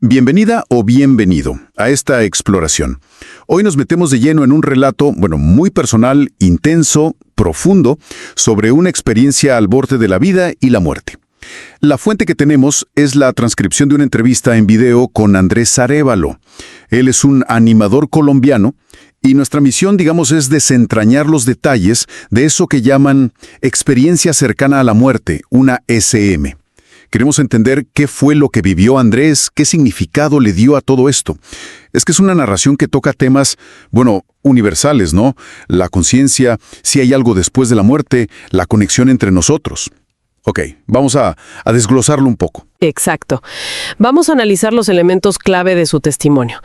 Bienvenida o bienvenido a esta exploración. Hoy nos metemos de lleno en un relato, muy personal, intenso, profundo, sobre una experiencia al borde de la vida y la muerte. La fuente que tenemos es la transcripción de una entrevista en video con Andrés Arévalo. Él es un animador colombiano y nuestra misión, es desentrañar los detalles de eso que llaman experiencia cercana a la muerte, una SM. Queremos entender qué fue lo que vivió Andrés, qué significado le dio a todo esto. Es que es una narración que toca temas, universales, ¿no? La conciencia, si hay algo después de la muerte, la conexión entre nosotros. Ok, vamos a desglosarlo un poco. Exacto. Vamos a analizar los elementos clave de su testimonio.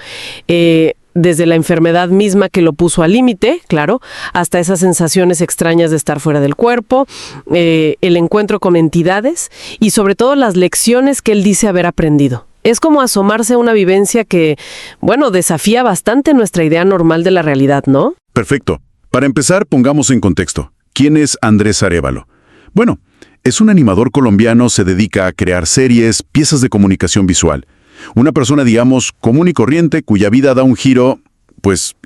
Desde la enfermedad misma que lo puso al límite, claro, hasta esas sensaciones extrañas de estar fuera del cuerpo, el encuentro con entidades y sobre todo las lecciones que él dice haber aprendido. Es como asomarse a una vivencia que, desafía bastante nuestra idea normal de la realidad, ¿no? Perfecto. Para empezar, pongamos en contexto. ¿Quién es Andrés Arévalo? Es un animador colombiano, se dedica a crear series, piezas de comunicación visual. Una persona, común y corriente, cuya vida da un giro,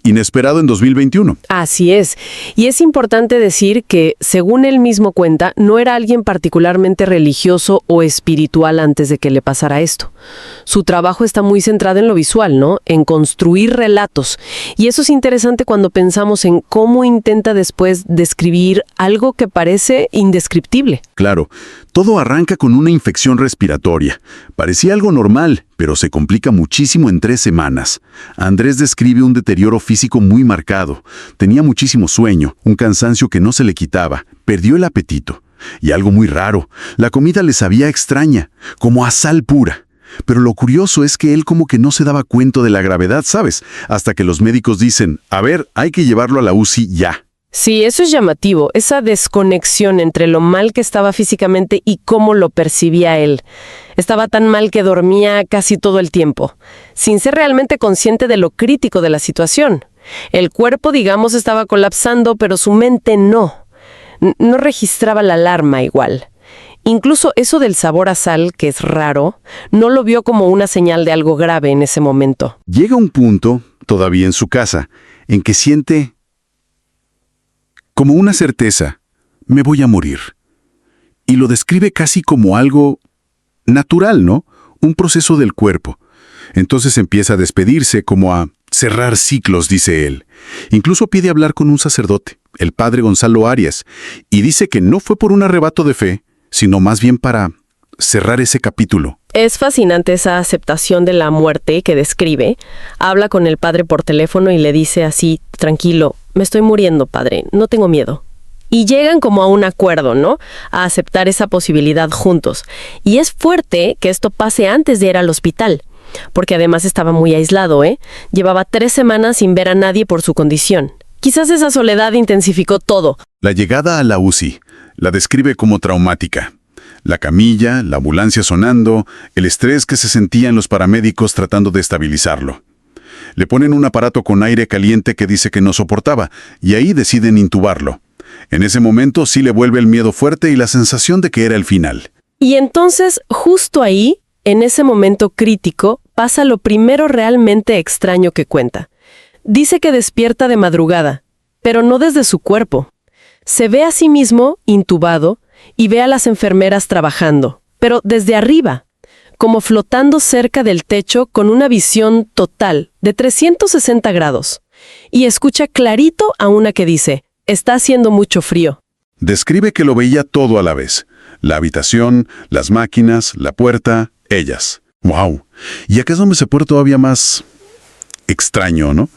inesperado en 2021. Así es. Y es importante decir que, según él mismo cuenta, no era alguien particularmente religioso o espiritual antes de que le pasara esto. Su trabajo está muy centrado en lo visual, ¿no? En construir relatos. Y eso es interesante cuando pensamos en cómo intenta después describir algo que parece indescriptible. Claro. Todo arranca con una infección respiratoria. Parecía algo normal, pero se complica muchísimo en 3 semanas. Andrés describe un deterioro físico muy marcado. Tenía muchísimo sueño, un cansancio que no se le quitaba. Perdió el apetito. Y algo muy raro, la comida le sabía extraña, como a sal pura. Pero lo curioso es que él como que no se daba cuenta de la gravedad, ¿sabes? Hasta que los médicos dicen, hay que llevarlo a la UCI ya. Sí, eso es llamativo, esa desconexión entre lo mal que estaba físicamente y cómo lo percibía él. Estaba tan mal que dormía casi todo el tiempo, sin ser realmente consciente de lo crítico de la situación. El cuerpo, estaba colapsando, pero su mente no. No registraba la alarma igual. Incluso eso del sabor a sal, que es raro, no lo vio como una señal de algo grave en ese momento. Llega un punto, todavía en su casa, en que siente como una certeza, me voy a morir. Y lo describe casi como algo natural, ¿no? Un proceso del cuerpo. Entonces empieza a despedirse, como a cerrar ciclos, dice él. Incluso pide hablar con un sacerdote, el padre Gonzalo Arias, y dice que no fue por un arrebato de fe, sino más bien para cerrar ese capítulo. Es fascinante esa aceptación de la muerte que describe. Habla con el padre por teléfono y le dice así, tranquilo, me estoy muriendo, padre, no tengo miedo. Y llegan como a un acuerdo, ¿no? A aceptar esa posibilidad juntos. Y es fuerte que esto pase antes de ir al hospital, porque además estaba muy aislado, ¿eh? Llevaba 3 semanas sin ver a nadie por su condición. Quizás esa soledad intensificó todo. La llegada a la UCI la describe como traumática. La camilla, la ambulancia sonando, el estrés que se sentían los paramédicos tratando de estabilizarlo. Le ponen un aparato con aire caliente que dice que no soportaba, y ahí deciden intubarlo. En ese momento sí le vuelve el miedo fuerte y la sensación de que era el final. Y entonces, justo ahí, en ese momento crítico, pasa lo primero realmente extraño que cuenta. Dice que despierta de madrugada, pero no desde su cuerpo. Se ve a sí mismo, intubado, y ve a las enfermeras trabajando, pero desde arriba, como flotando cerca del techo con una visión total de 360 grados. Y escucha clarito a una que dice, está haciendo mucho frío. Describe que lo veía todo a la vez. La habitación, las máquinas, la puerta, ellas. ¡Wow! Y acá es donde se pone todavía más extraño, ¿no?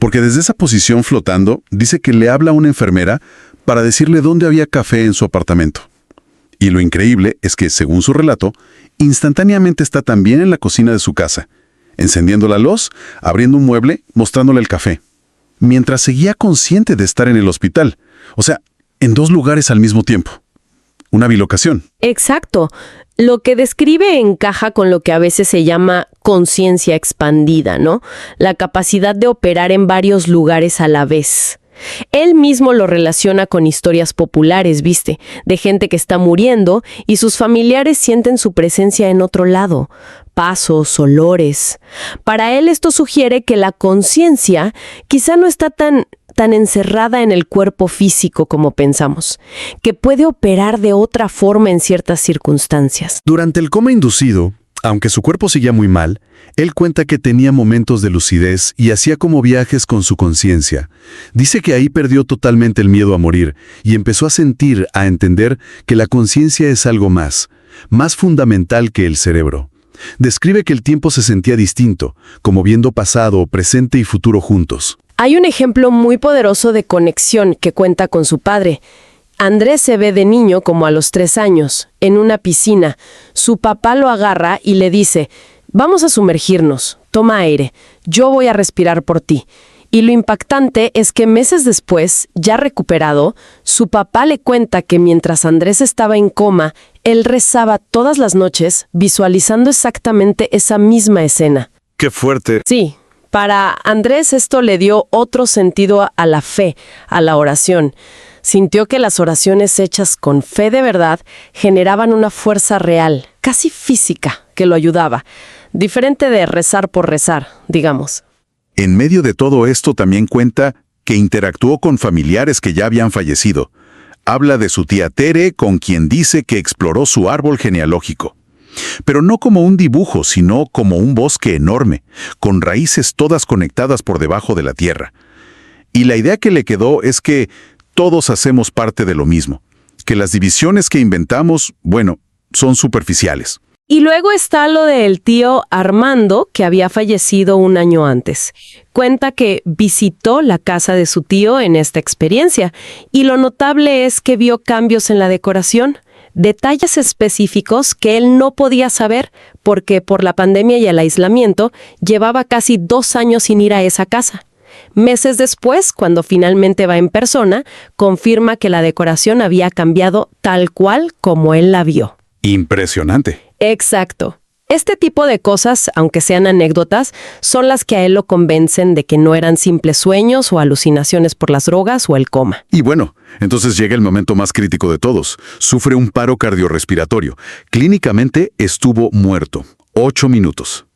Porque desde esa posición flotando, dice que le habla a una enfermera para decirle dónde había café en su apartamento. Y lo increíble es que, según su relato, instantáneamente está también en la cocina de su casa, encendiendo la luz, abriendo un mueble, mostrándole el café, mientras seguía consciente de estar en el hospital. O sea, en 2 lugares al mismo tiempo. Una bilocación. Exacto. Lo que describe encaja con lo que a veces se llama conciencia expandida, ¿no? La capacidad de operar en varios lugares a la vez. Él mismo lo relaciona con historias populares, ¿viste? De gente que está muriendo y sus familiares sienten su presencia en otro lado. pasos, olores. Para él esto sugiere que la conciencia quizá no está tan encerrada en el cuerpo físico como pensamos, que puede operar de otra forma en ciertas circunstancias. Durante el coma inducido, aunque su cuerpo seguía muy mal, él cuenta que tenía momentos de lucidez y hacía como viajes con su conciencia. Dice que ahí perdió totalmente el miedo a morir y empezó a sentir, a entender que la conciencia es algo más fundamental que el cerebro. Describe que el tiempo se sentía distinto, como viendo pasado, presente y futuro juntos. Hay un ejemplo muy poderoso de conexión que cuenta con su padre. Andrés se ve de niño como a los 3 años, en una piscina. Su papá lo agarra y le dice: vamos a sumergirnos, toma aire, yo voy a respirar por ti. Y lo impactante es que meses después, ya recuperado, su papá le cuenta que mientras Andrés estaba en coma, él rezaba todas las noches, visualizando exactamente esa misma escena. ¡Qué fuerte! Sí, para Andrés esto le dio otro sentido a la fe, a la oración. Sintió que las oraciones hechas con fe de verdad generaban una fuerza real, casi física, que lo ayudaba. Diferente de rezar por rezar, digamos. En medio de todo esto también cuenta que interactuó con familiares que ya habían fallecido. Habla de su tía Tere, con quien dice que exploró su árbol genealógico. Pero no como un dibujo, sino como un bosque enorme, con raíces todas conectadas por debajo de la tierra. Y la idea que le quedó es que todos hacemos parte de lo mismo, que las divisiones que inventamos, son superficiales. Y luego está lo del tío Armando, que había fallecido un año antes. Cuenta que visitó la casa de su tío en esta experiencia, y lo notable es que vio cambios en la decoración, detalles específicos que él no podía saber porque por la pandemia y el aislamiento llevaba casi 2 años sin ir a esa casa. Meses después, cuando finalmente va en persona, confirma que la decoración había cambiado tal cual como él la vio. Impresionante. Exacto. Este tipo de cosas, aunque sean anécdotas, son las que a él lo convencen de que no eran simples sueños o alucinaciones por las drogas o el coma. Y entonces llega el momento más crítico de todos. Sufre un paro cardiorrespiratorio. Clínicamente estuvo muerto. 8 minutos.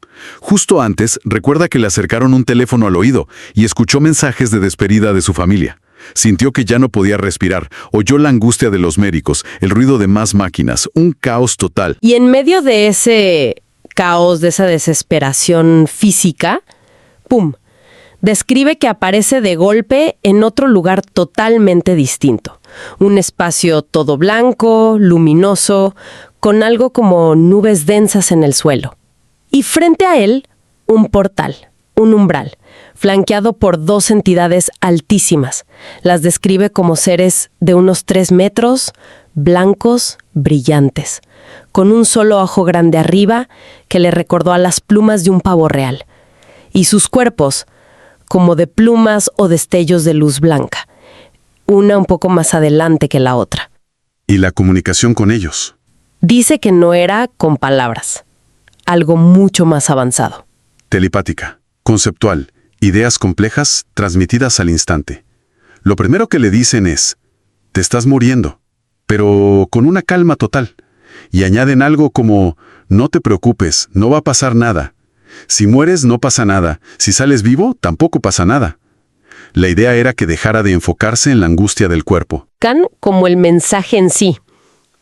Justo antes, recuerda que le acercaron un teléfono al oído y escuchó mensajes de despedida de su familia. Sintió que ya no podía respirar, oyó la angustia de los médicos, el ruido de más máquinas, un caos total. Y en medio de ese caos, de esa desesperación física, ¡pum!, describe que aparece de golpe en otro lugar totalmente distinto. Un espacio todo blanco, luminoso, con algo como nubes densas en el suelo. Y frente a él, un portal, un umbral, flanqueado por 2 entidades altísimas. Las describe como seres de unos 3 metros, blancos, brillantes, con un solo ojo grande arriba que le recordó a las plumas de un pavo real. Y sus cuerpos, como de plumas o destellos de luz blanca, una un poco más adelante que la otra. ¿Y la comunicación con ellos? Dice que no era con palabras, algo mucho más avanzado. Telepática, conceptual, ideas complejas transmitidas al instante. Lo primero que le dicen es: te estás muriendo, pero con una calma total. Y añaden algo como: no te preocupes, no va a pasar nada. Si mueres no pasa nada, si sales vivo tampoco pasa nada. La idea era que dejara de enfocarse en la angustia del cuerpo. Como el mensaje en sí.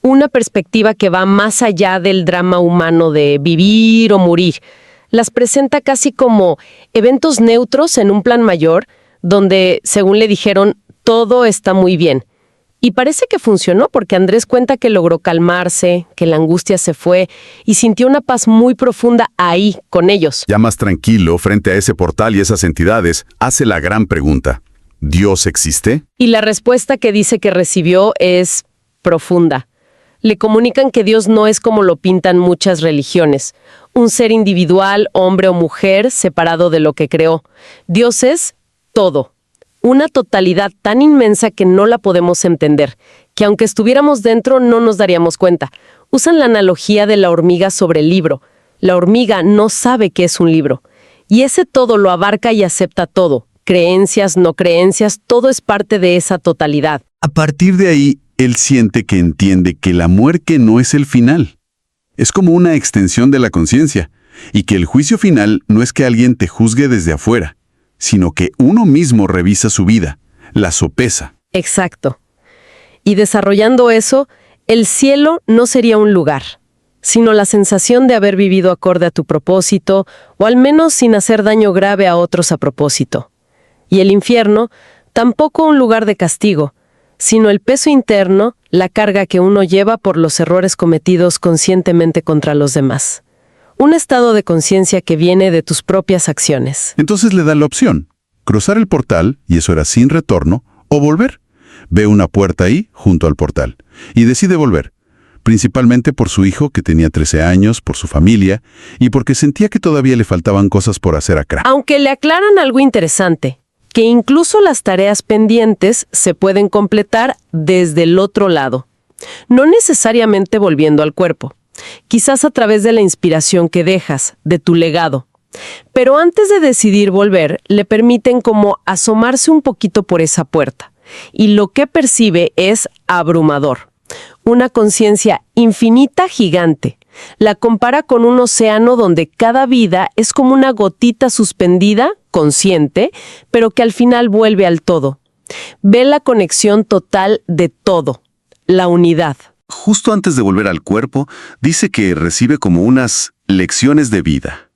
Una perspectiva que va más allá del drama humano de vivir o morir. Las presenta casi como eventos neutros en un plan mayor, donde, según le dijeron, todo está muy bien. Y parece que funcionó porque Andrés cuenta que logró calmarse, que la angustia se fue y sintió una paz muy profunda ahí, con ellos. Ya más tranquilo, frente a ese portal y esas entidades, hace la gran pregunta: ¿Dios existe? Y la respuesta que dice que recibió es profunda. Le comunican que Dios no es como lo pintan muchas religiones, un ser individual, hombre o mujer, separado de lo que creó. Dios es todo, una totalidad tan inmensa que no la podemos entender, que aunque estuviéramos dentro no nos daríamos cuenta. Usan la analogía de la hormiga sobre el libro. La hormiga no sabe qué es un libro, y ese todo lo abarca y acepta todo. Creencias, no creencias, todo es parte de esa totalidad. A partir de ahí, él siente que entiende que la muerte no es el final. Es como una extensión de la conciencia, y que el juicio final no es que alguien te juzgue desde afuera, sino que uno mismo revisa su vida, la sopesa. Exacto. Y desarrollando eso, el cielo no sería un lugar, sino la sensación de haber vivido acorde a tu propósito, o al menos sin hacer daño grave a otros a propósito. Y el infierno, tampoco un lugar de castigo, sino el peso interno, la carga que uno lleva por los errores cometidos conscientemente contra los demás. Un estado de conciencia que viene de tus propias acciones. Entonces le da la opción, cruzar el portal, y eso era sin retorno, o volver. Ve una puerta ahí, junto al portal, y decide volver, principalmente por su hijo, que tenía 13 años, por su familia, y porque sentía que todavía le faltaban cosas por hacer acá. Aunque le aclaran algo interesante, que incluso las tareas pendientes se pueden completar desde el otro lado, no necesariamente volviendo al cuerpo, quizás a través de la inspiración que dejas, de tu legado. Pero antes de decidir volver, le permiten como asomarse un poquito por esa puerta. Y lo que percibe es abrumador. Una conciencia infinita gigante. La compara con un océano donde cada vida es como una gotita suspendida, consciente, pero que al final vuelve al todo. Ve la conexión total de todo, la unidad. Justo antes de volver al cuerpo, dice que recibe como unas lecciones de vida.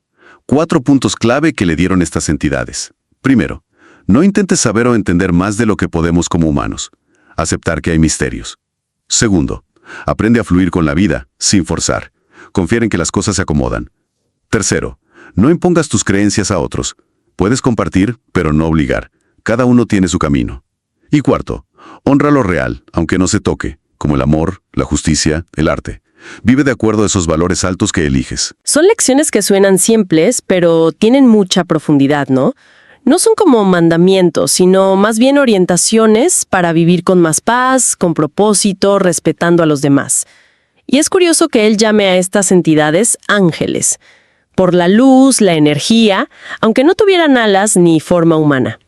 4 puntos clave que le dieron estas entidades. Primero, no intentes saber o entender más de lo que podemos como humanos. Aceptar que hay misterios. Segundo, aprende a fluir con la vida, sin forzar. Confiar en que las cosas se acomodan. Tercero, no impongas tus creencias a otros. Puedes compartir, pero no obligar. Cada uno tiene su camino. Y cuarto, honra lo real, aunque no se toque, como el amor, la justicia, el arte. Vive de acuerdo a esos valores altos que eliges. Son lecciones que suenan simples, pero tienen mucha profundidad, ¿no? No son como mandamientos, sino más bien orientaciones para vivir con más paz, con propósito, respetando a los demás. Y es curioso que él llame a estas entidades ángeles, por la luz, la energía, aunque no tuvieran alas ni forma humana.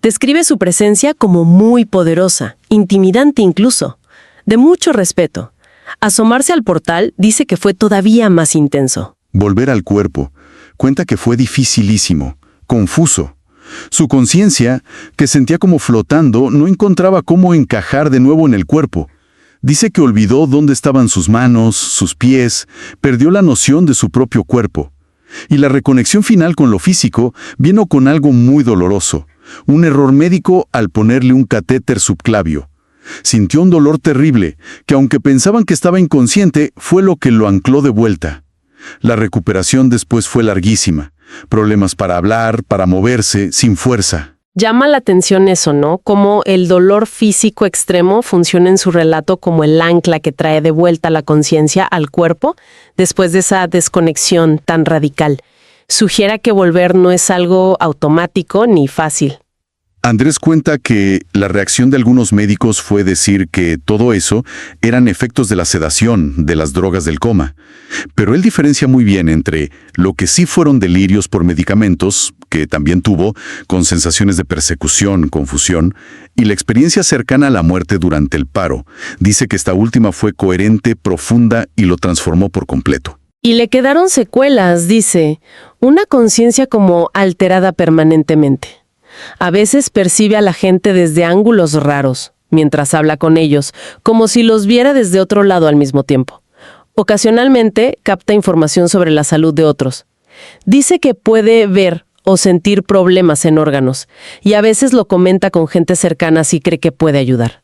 Describe su presencia como muy poderosa, intimidante incluso, de mucho respeto. Asomarse al portal dice que fue todavía más intenso. Volver al cuerpo. Cuenta que fue dificilísimo, confuso. Su conciencia, que sentía como flotando, no encontraba cómo encajar de nuevo en el cuerpo. Dice que olvidó dónde estaban sus manos, sus pies, perdió la noción de su propio cuerpo. Y la reconexión final con lo físico vino con algo muy doloroso, un error médico al ponerle un catéter subclavio. Sintió un dolor terrible, que aunque pensaban que estaba inconsciente, fue lo que lo ancló de vuelta. La recuperación después fue larguísima. Problemas para hablar, para moverse, sin fuerza. Llama la atención eso, ¿no? Cómo el dolor físico extremo funciona en su relato como el ancla que trae de vuelta la conciencia al cuerpo después de esa desconexión tan radical. Sugiere que volver no es algo automático ni fácil. Andrés cuenta que la reacción de algunos médicos fue decir que todo eso eran efectos de la sedación, de las drogas del coma. Pero él diferencia muy bien entre lo que sí fueron delirios por medicamentos, que también tuvo, con sensaciones de persecución, confusión, y la experiencia cercana a la muerte durante el paro. Dice que esta última fue coherente, profunda y lo transformó por completo. Y le quedaron secuelas, dice, una conciencia como alterada permanentemente. A veces percibe a la gente desde ángulos raros, mientras habla con ellos, como si los viera desde otro lado al mismo tiempo. Ocasionalmente capta información sobre la salud de otros. Dice que puede ver o sentir problemas en órganos, y a veces lo comenta con gente cercana si cree que puede ayudar.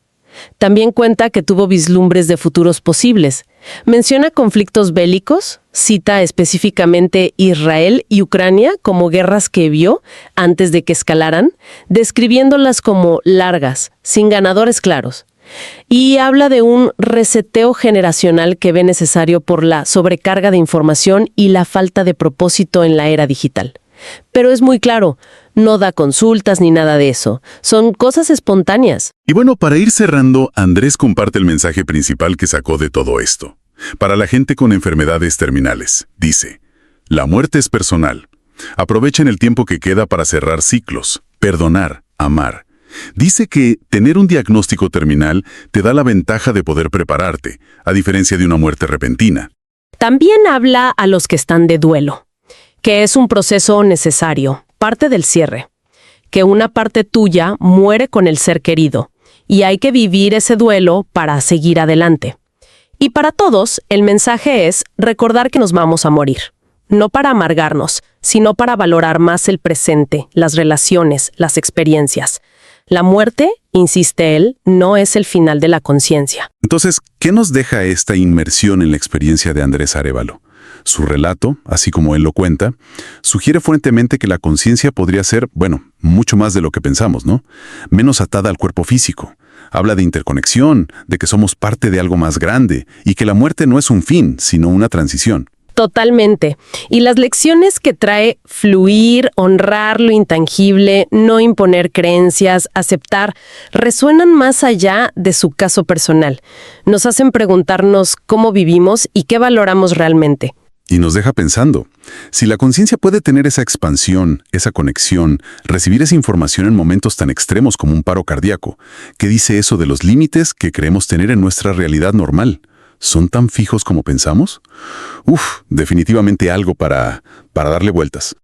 También cuenta que tuvo vislumbres de futuros posibles. Menciona conflictos bélicos, cita específicamente Israel y Ucrania como guerras que vio antes de que escalaran, describiéndolas como largas, sin ganadores claros. Y habla de un reseteo generacional que ve necesario por la sobrecarga de información y la falta de propósito en la era digital. Pero es muy claro, no da consultas ni nada de eso. Son cosas espontáneas. Y bueno, para ir cerrando, Andrés comparte el mensaje principal que sacó de todo esto. Para la gente con enfermedades terminales, dice, la muerte es personal. Aprovechen el tiempo que queda para cerrar ciclos, perdonar, amar. Dice que tener un diagnóstico terminal te da la ventaja de poder prepararte, a diferencia de una muerte repentina. También habla a los que están de duelo. Que es un proceso necesario, parte del cierre. Que una parte tuya muere con el ser querido, y hay que vivir ese duelo para seguir adelante. Y para todos, el mensaje es recordar que nos vamos a morir. No para amargarnos, sino para valorar más el presente, las relaciones, las experiencias. La muerte, insiste él, no es el final de la conciencia. Entonces, ¿qué nos deja esta inmersión en la experiencia de Andrés Arévalo? Su relato, así como él lo cuenta, sugiere fuertemente que la conciencia podría ser, mucho más de lo que pensamos, ¿no? Menos atada al cuerpo físico. Habla de interconexión, de que somos parte de algo más grande y que la muerte no es un fin, sino una transición. Totalmente. Y las lecciones que trae fluir, honrar lo intangible, no imponer creencias, aceptar, resuenan más allá de su caso personal. Nos hacen preguntarnos cómo vivimos y qué valoramos realmente. Y nos deja pensando, si la conciencia puede tener esa expansión, esa conexión, recibir esa información en momentos tan extremos como un paro cardíaco, ¿qué dice eso de los límites que creemos tener en nuestra realidad normal? ¿Son tan fijos como pensamos? Definitivamente algo para darle vueltas.